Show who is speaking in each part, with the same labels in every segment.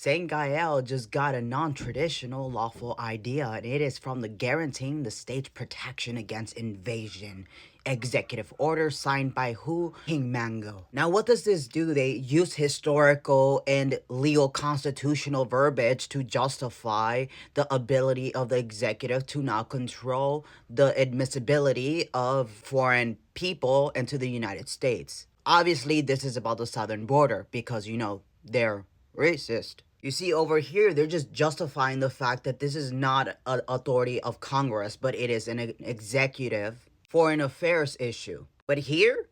Speaker 1: Saint Gael just got a non-traditional lawful idea, and it is from the guaranteeing the state's protection against invasion. Executive order signed by who? King Mango. Now, what does this do? They use historical and legal constitutional verbiage to justify the ability of the executive to now control the admissibility of foreign people into the United States. Obviously, this is about the southern border because, they're racist. You see, over here, they're just justifying the fact that this is not an authority of Congress, but it is an executive foreign affairs issue. But here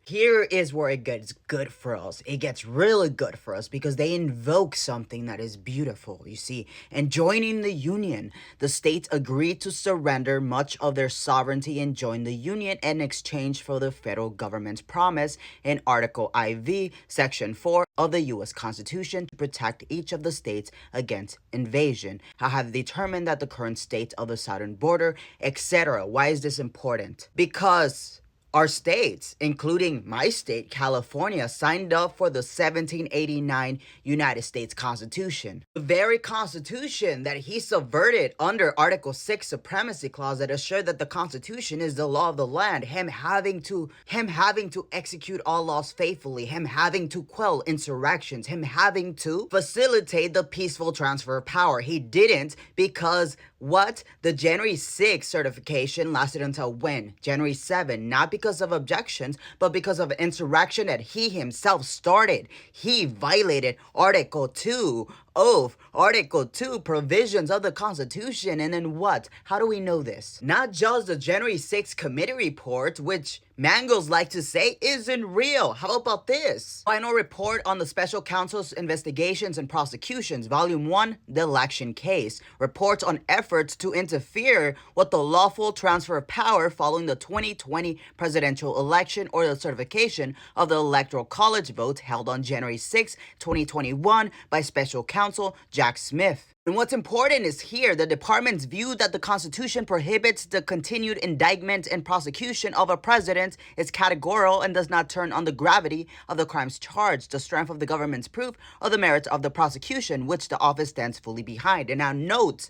Speaker 1: is where it gets good for us. It gets really good for us because they invoke something that is beautiful, you see. And joining the Union, the states agreed to surrender much of their sovereignty and join the Union in exchange for the federal government's promise in Article IV, Section 4 of the U.S. Constitution to protect each of the states against invasion. I have determined that the current state of the southern border, etc. Why is this important? Because our states, including my state, California, signed up for the 1789 United States Constitution. The very Constitution that he subverted under Article 6 Supremacy Clause that assured that the Constitution is the law of the land, him having to execute all laws faithfully, him having to quell insurrections, him having to facilitate the peaceful transfer of power. He didn't because what? The January 6 certification lasted until when? January 7, not because of objections, but because of insurrection that he himself started. He violated Article 2 oath, Article 2 provisions of the Constitution, and then what? How do we know this? Not just the January 6 committee report, which Mangos like to say isn't real. How about this? Final report on the Special Counsel's Investigations and Prosecutions, Volume 1, The Election Case. Reports on efforts to interfere with the lawful transfer of power following the 2020 presidential election or the certification of the Electoral College votes held on January 6, 2021 by Special Counsel Jack Smith. And what's important is here, the department's view that the Constitution prohibits the continued indictment and prosecution of a president is categorical and does not turn on the gravity of the crimes charged, the strength of the government's proof, or the merits of the prosecution, which the office stands fully behind. And now note,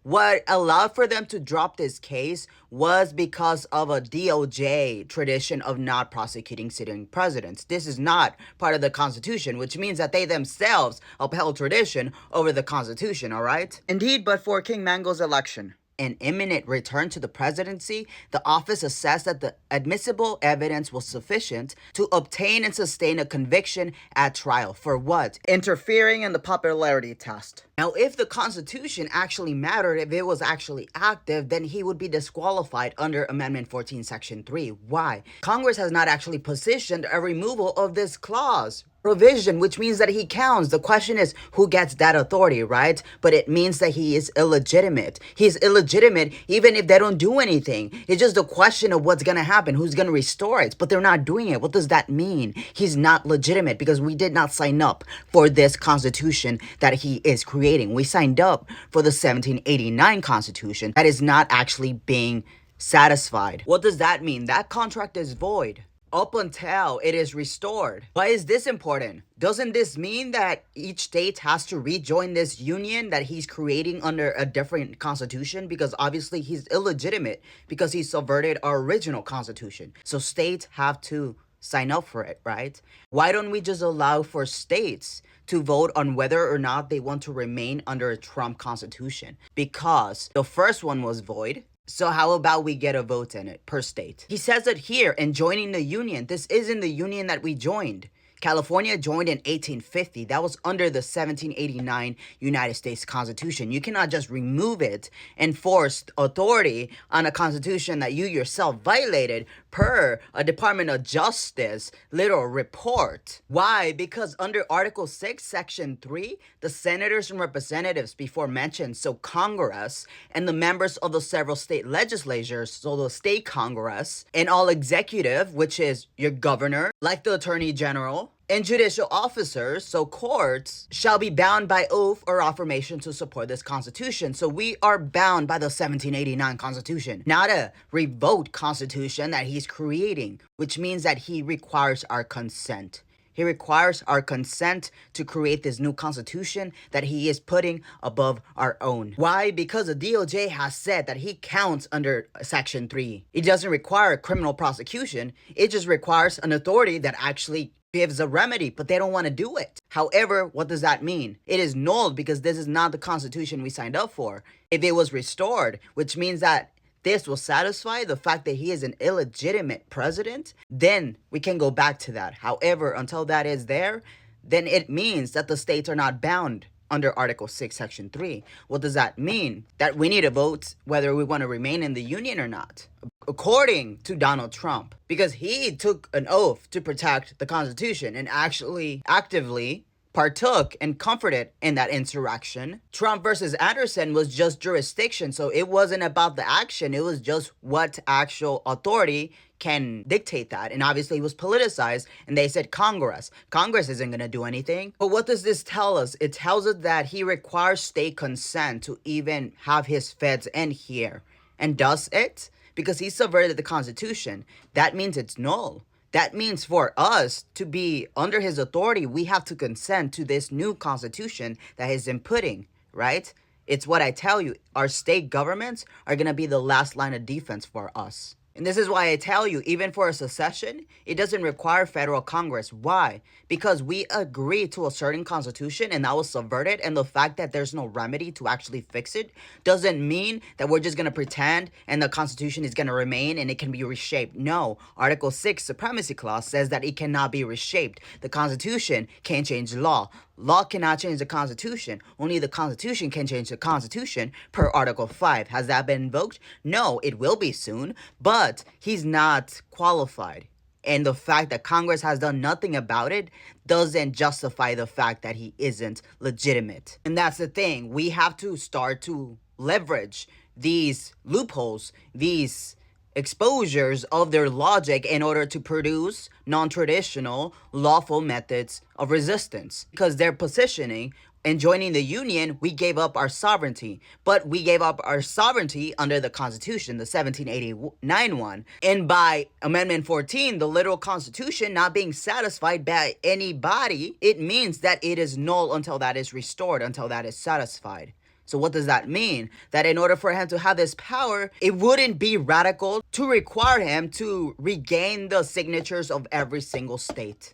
Speaker 1: what allowed for them to drop this case was because of a DOJ tradition of not prosecuting sitting presidents. This is not part of the Constitution, which means that they themselves upheld tradition over the Constitution, all right? Indeed, but for King Mango's election an imminent return to the presidency, the office assessed that the admissible evidence was sufficient to obtain and sustain a conviction at trial. For what? Interfering in the popularity test. Now, if the Constitution actually mattered, if it was actually active, then he would be disqualified under Amendment 14, Section 3. Why? Congress has not actually positioned a removal of this clause. Provision, which means that he counts. The question is who gets that authority, right? But it means that he is illegitimate. He's illegitimate even if they don't do anything. It's just a question of what's going to happen, who's going to restore it, but they're not doing it. What does that mean? He's not legitimate because we did not sign up for this Constitution that he is creating. We signed up for the 1789 Constitution that is not actually being satisfied. What does that mean? That contract is void up until it is restored. Why is this important? Doesn't this mean that each state has to rejoin this union that he's creating under a different constitution? Because obviously he's illegitimate because he subverted our original constitution. So states have to sign up for it, right? Why don't we just allow for states to vote on whether or not they want to remain under a Trump constitution? Because the first one was void. So how about we get a vote in it per state? He says it here in joining the union. This isn't the union that we joined. California joined in 1850. That was under the 1789 United States Constitution. You cannot just remove it and force authority on a constitution that you yourself violated per a Department of Justice little report. Why? Because under Article 6, Section 3, the senators and representatives before mentioned, so Congress and the members of the several state legislatures, so the state Congress, and all executive, which is your governor, like the Attorney General, and judicial officers, so courts, shall be bound by oath or affirmation to support this Constitution. So we are bound by the 1789 Constitution, not a revoked Constitution that he's creating, which means that he requires our consent. He requires our consent to create this new constitution that he is putting above our own. Why? Because the DOJ has said that he counts under Section 3. It doesn't require criminal prosecution. It just requires an authority that actually gives a remedy, but they don't want to do it. However, what does that mean? It is null because this is not the constitution we signed up for. If it was restored, which means that this will satisfy the fact that he is an illegitimate president, then we can go back to that. However, until that is there, then it means that the states are not bound under Article 6, Section 3. What does that mean? That we need to vote whether we want to remain in the union or not, according to Donald Trump, because he took an oath to protect the Constitution and actually actively partook and comforted in that insurrection. Trump versus Anderson was just jurisdiction, so it wasn't about the action, it was just what actual authority can dictate that. And obviously it was politicized, and they said Congress isn't going to do anything. But what does this tell us? It tells us that he requires state consent to even have his feds in here. And does it? Because he subverted the Constitution. That means it's null. That means for us to be under his authority, we have to consent to this new constitution that he's inputting, right? It's what I tell you. Our state governments are going to be the last line of defense for us. And this is why I tell you, even for a secession, it doesn't require federal Congress. Why? Because we agree to a certain constitution and that was subverted, and the fact that there's no remedy to actually fix it doesn't mean that we're just going to pretend and the constitution is going to remain and it can be reshaped. No, Article 6 Supremacy Clause says that it cannot be reshaped. The constitution can't change law. Law cannot change the Constitution. Only the Constitution can change the Constitution per Article 5. Has that been invoked? No, it will be soon, but he's not qualified. And the fact that Congress has done nothing about it doesn't justify the fact that he isn't legitimate. And that's the thing. We have to start to leverage these loopholes, these exposures of their logic in order to produce non-traditional lawful methods of resistance, because they're positioning in joining the union, we gave up our sovereignty, but we gave up our sovereignty under the Constitution, the 1789 one. And by Amendment 14, the literal Constitution not being satisfied by anybody, it means that it is null until that is restored, until that is satisfied. So what does that mean? That in order for him to have this power, it wouldn't be radical to require him to regain the signatures of every single state.